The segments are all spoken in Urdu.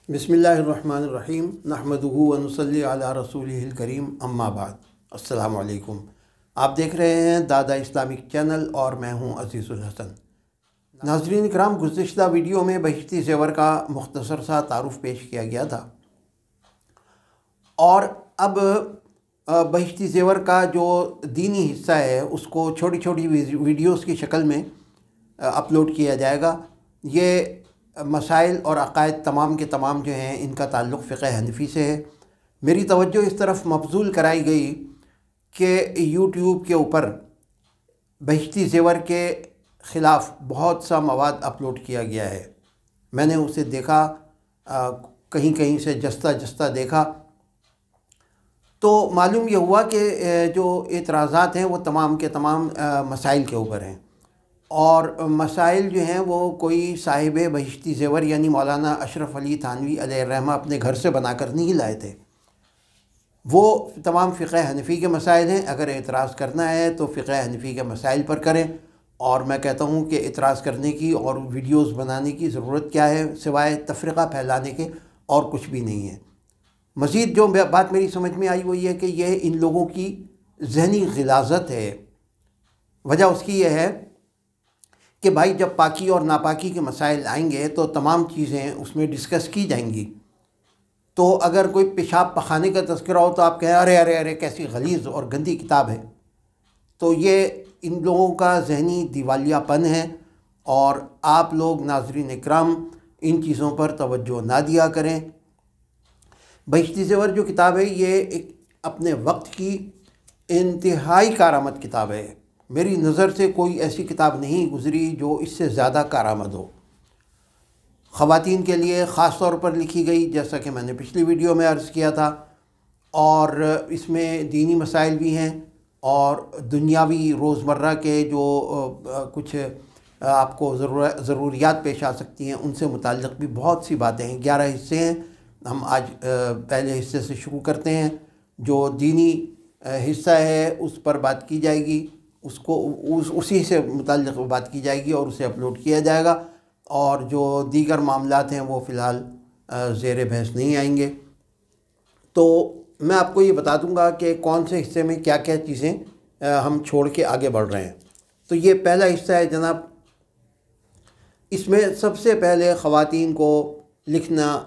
بسم اللہ الرحمن الرحیم نحمدہ و نصلی علی رسولہ الکریم اما بعد۔ السلام علیکم۔ آپ دیکھ رہے ہیں دادا اسلامک چینل اور میں ہوں عزیز الحسن۔ ناظرین کرام، گزشتہ ویڈیو میں بہشتی زیور کا مختصر سا تعارف پیش کیا گیا تھا، اور اب بہشتی زیور کا جو دینی حصہ ہے اس کو چھوٹی چھوٹی ویڈیوز کی شکل میں اپلوڈ کیا جائے گا۔ یہ مسائل اور عقائد تمام کے تمام جو ہیں ان کا تعلق فقہ حنفی سے ہے۔ میری توجہ اس طرف مبذول کرائی گئی کہ یوٹیوب کے اوپر بہشتی زیور کے خلاف بہت سا مواد اپلوڈ کیا گیا ہے۔ میں نے اسے دیکھا، کہیں کہیں سے جستہ دیکھا، تو معلوم یہ ہوا کہ جو اعتراضات ہیں وہ تمام کے تمام مسائل کے اوپر ہیں، اور مسائل جو ہیں وہ کوئی صاحب بہشتی زیور یعنی مولانا اشرف علی تھانوی علیہ الرحمہ اپنے گھر سے بنا کر نہیں لائے تھے۔ وہ تمام فقہ حنفی کے مسائل ہیں۔ اگر اعتراض کرنا ہے تو فقہ حنفی کے مسائل پر کریں، اور میں کہتا ہوں کہ اعتراض کرنے کی اور ویڈیوز بنانے کی ضرورت کیا ہے سوائے تفرقہ پھیلانے کے، اور کچھ بھی نہیں ہے۔ مزید جو بات میری سمجھ میں آئی وہ یہ ہے کہ یہ ان لوگوں کی ذہنی غلاظت ہے۔ وجہ اس کی یہ ہے کہ بھائی جب پاکی اور ناپاکی کے مسائل آئیں گے تو تمام چیزیں اس میں ڈسکس کی جائیں گی۔ تو اگر کوئی پیشاب پخانے کا تذکرہ ہو تو آپ کہیں ارے ارے ارے کیسی غلیظ اور گندی کتاب ہے۔ تو یہ ان لوگوں کا ذہنی دیوالیہ پن ہے، اور آپ لوگ ناظرین اکرام ان چیزوں پر توجہ نہ دیا کریں۔ بہشتی زیور جو کتاب ہے یہ ایک اپنے وقت کی انتہائی کارآمد کتاب ہے۔ میری نظر سے کوئی ایسی کتاب نہیں گزری جو اس سے زیادہ کارآمد ہو۔ خواتین کے لیے خاص طور پر لکھی گئی، جیسا کہ میں نے پچھلی ویڈیو میں عرض کیا تھا، اور اس میں دینی مسائل بھی ہیں اور دنیاوی روزمرہ کے جو کچھ آپ کو ضروریات پیش آ سکتی ہیں ان سے متعلق بھی بہت سی باتیں ہیں۔ 11 حصے ہیں۔ ہم آج پہلے حصے سے شروع کرتے ہیں۔ جو دینی حصہ ہے اس پر بات کی جائے گی، اسی سے متعلق بات کی جائے گی اور اسے اپلوڈ کیا جائے گا، اور جو دیگر معاملات ہیں وہ فی الحال زیر بحث نہیں آئیں گے۔ تو میں آپ کو یہ بتا دوں گا کہ کون سے حصے میں کیا کیا چیزیں ہم چھوڑ کے آگے بڑھ رہے ہیں۔ تو یہ پہلا حصہ ہے جناب۔ اس میں سب سے پہلے خواتین کو لکھنا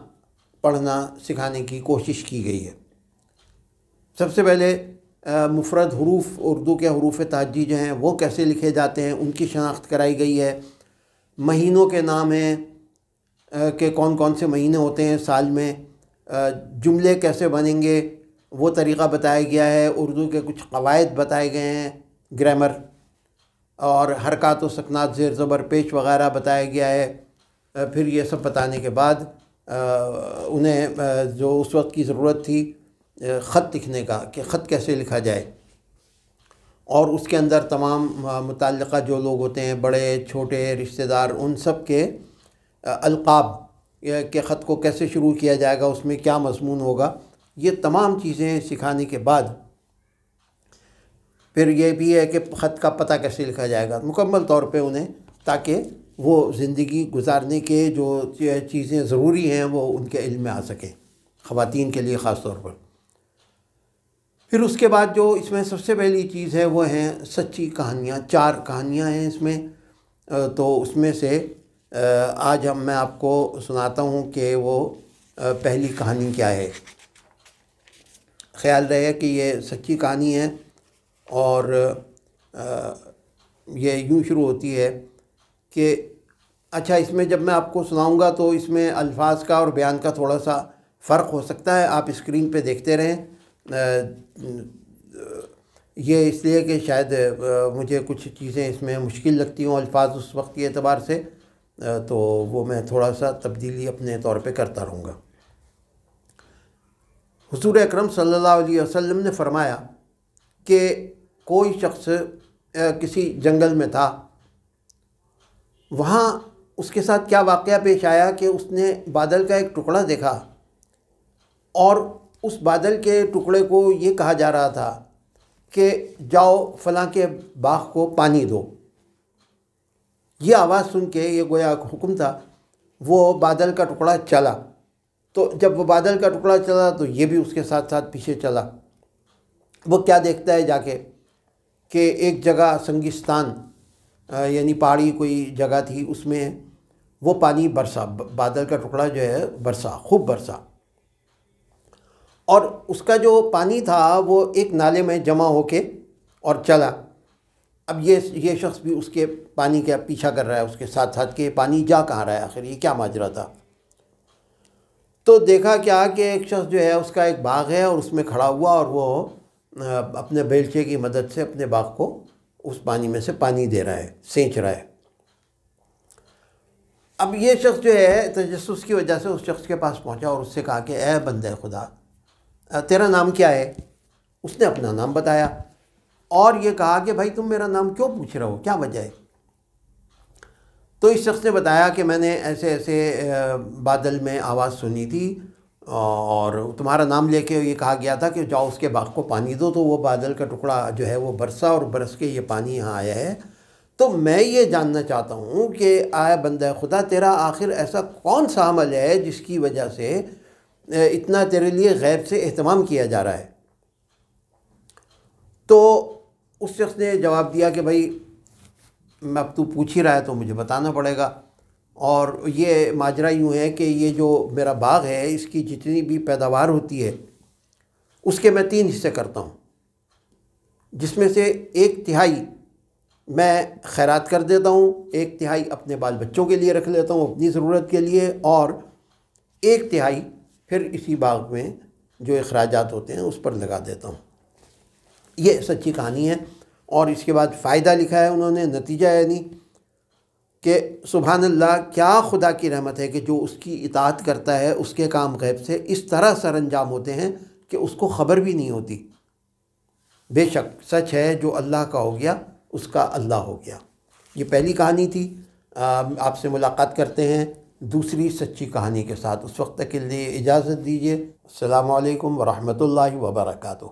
پڑھنا سکھانے کی کوشش کی گئی ہے۔ سب سے پہلے مفرد حروف، اردو کے حروف تہجی جو ہیں وہ کیسے لکھے جاتے ہیں ان کی شناخت کرائی گئی ہے۔ مہینوں کے نام ہیں کہ کون کون سے مہینے ہوتے ہیں سال میں، جملے کیسے بنیں گے وہ طریقہ بتایا گیا ہے۔ اردو کے کچھ قواعد بتائے گئے ہیں، گرامر، اور حرکات و سکنات، زیر زبر پیش وغیرہ بتایا گیا ہے۔ پھر یہ سب بتانے کے بعد انہیں جو اس وقت کی ضرورت تھی خط لکھنے کا کہ خط کیسے لکھا جائے، اور اس کے اندر تمام متعلقہ جو لوگ ہوتے ہیں، بڑے چھوٹے رشتہ دار، ان سب کے القاب کہ خط کو کیسے شروع کیا جائے گا، اس میں کیا مضمون ہوگا، یہ تمام چیزیں سکھانے کے بعد پھر یہ بھی ہے کہ خط کا پتہ کیسے لکھا جائے گا مکمل طور پہ انہیں، تاکہ وہ زندگی گزارنے کے جو چیزیں ضروری ہیں وہ ان کے علم میں آ سکیں، خواتین کے لیے خاص طور پر۔ پھر اس کے بعد جو اس میں سب سے پہلی چیز ہے وہ ہیں سچی کہانیاں۔ 4 کہانیاں ہیں اس میں، تو اس میں سے آج میں آپ کو سناتا ہوں کہ وہ پہلی کہانی کیا ہے۔ خیال رہے کہ یہ سچی کہانی ہے، اور یہ یوں شروع ہوتی ہے کہ اچھا، اس میں جب میں آپ کو سناؤں گا تو اس میں الفاظ کا اور بیان کا تھوڑا سا فرق ہو سکتا ہے، آپ اسکرین پہ دیکھتے رہیں۔ یہ اس لیے کہ شاید مجھے کچھ چیزیں اس میں مشکل لگتی ہوں الفاظ اس وقت کے اعتبار سے، تو وہ میں تھوڑا سا تبدیلی اپنے طور پہ کرتا رہوں گا۔ حضور اکرم صلی اللہ علیہ وسلم نے فرمایا کہ کوئی شخص کسی جنگل میں تھا، وہاں اس کے ساتھ کیا واقعہ پیش آیا کہ اس نے بادل کا ایک ٹکڑا دیکھا، اور اس بادل کے ٹکڑے کو یہ کہا جا رہا تھا کہ جاؤ فلاں کے باغ کو پانی دو۔ یہ آواز سن کے، یہ گویا حکم تھا، وہ بادل کا ٹکڑا چلا تو جب وہ بادل کا ٹکڑا چلا تو یہ بھی اس کے ساتھ ساتھ پیچھے چلا۔ وہ کیا دیکھتا ہے جا کے کہ ایک جگہ سنگستان یعنی پہاڑی کوئی جگہ تھی، اس میں وہ پانی برسا، بادل کا ٹکڑا جو ہے برسا، خوب برسا، اور اس کا جو پانی تھا وہ ایک نالے میں جمع ہو کے اور چلا۔ اب یہ شخص بھی اس کے پانی کا پیچھا کر رہا ہے اس کے ساتھ ساتھ کہ یہ پانی جا کہاں رہا ہے، آخر یہ کیا ماجرا تھا۔ تو دیکھا کیا کہ ایک شخص جو ہے اس کا ایک باغ ہے اور اس میں کھڑا ہوا اور وہ اپنے بیلچے کی مدد سے اپنے باغ کو اس پانی میں سے پانی دے رہا ہے، سینچ رہا ہے۔ اب یہ شخص جو ہے تجسس کی وجہ سے اس شخص کے پاس پہنچا اور اس سے کہا کہ اے بندہ خدا، تیرا نام کیا ہے؟ اس نے اپنا نام بتایا اور یہ کہا کہ بھائی تم میرا نام کیوں پوچھ رہے ہو، کیا وجہ ہے؟ تو اس شخص نے بتایا کہ میں نے ایسے ایسے بادل میں آواز سنی تھی اور تمہارا نام لے کے یہ کہا گیا تھا کہ جاؤ اس کے باغ کو پانی دو، تو وہ بادل کا ٹکڑا جو ہے وہ برسا اور برس کے یہ پانی یہاں آیا ہے۔ تو میں یہ جاننا چاہتا ہوں کہ آیا بندہ خدا، تیرا آخر ایسا کون سا عمل ہے جس کی وجہ سے اتنا تیرے لیے غیب سے اہتمام کیا جا رہا ہے؟ تو اس شخص نے جواب دیا کہ بھائی اب تو پوچھ ہی رہا ہے تو مجھے بتانا پڑے گا، اور یہ ماجرا یوں ہے کہ یہ جو میرا باغ ہے اس کی جتنی بھی پیداوار ہوتی ہے اس کے میں 3 حصے کرتا ہوں، جس میں سے 1/3 میں خیرات کر دیتا ہوں، 1/3 اپنے بال بچوں کے لیے رکھ لیتا ہوں اپنی ضرورت کے لیے، اور 1/3 پھر اسی باغ میں جو اخراجات ہوتے ہیں اس پر لگا دیتا ہوں۔ یہ سچی کہانی ہے، اور اس کے بعد فائدہ لکھا ہے انہوں نے، نتیجہ یعنی کہ سبحان اللہ، کیا خدا کی رحمت ہے کہ جو اس کی اطاعت کرتا ہے اس کے کام غیب سے اس طرح سر انجام ہوتے ہیں کہ اس کو خبر بھی نہیں ہوتی۔ بے شک سچ ہے جو اللہ کا ہو گیا اس کا اللہ ہو گیا۔ یہ پہلی کہانی تھی، آپ سے ملاقات کرتے ہیں دوسری سچی کہانی کے ساتھ، اس وقت تک کے لیے اجازت دیجیے۔ السلام علیکم ورحمۃ اللہ وبرکاتہ۔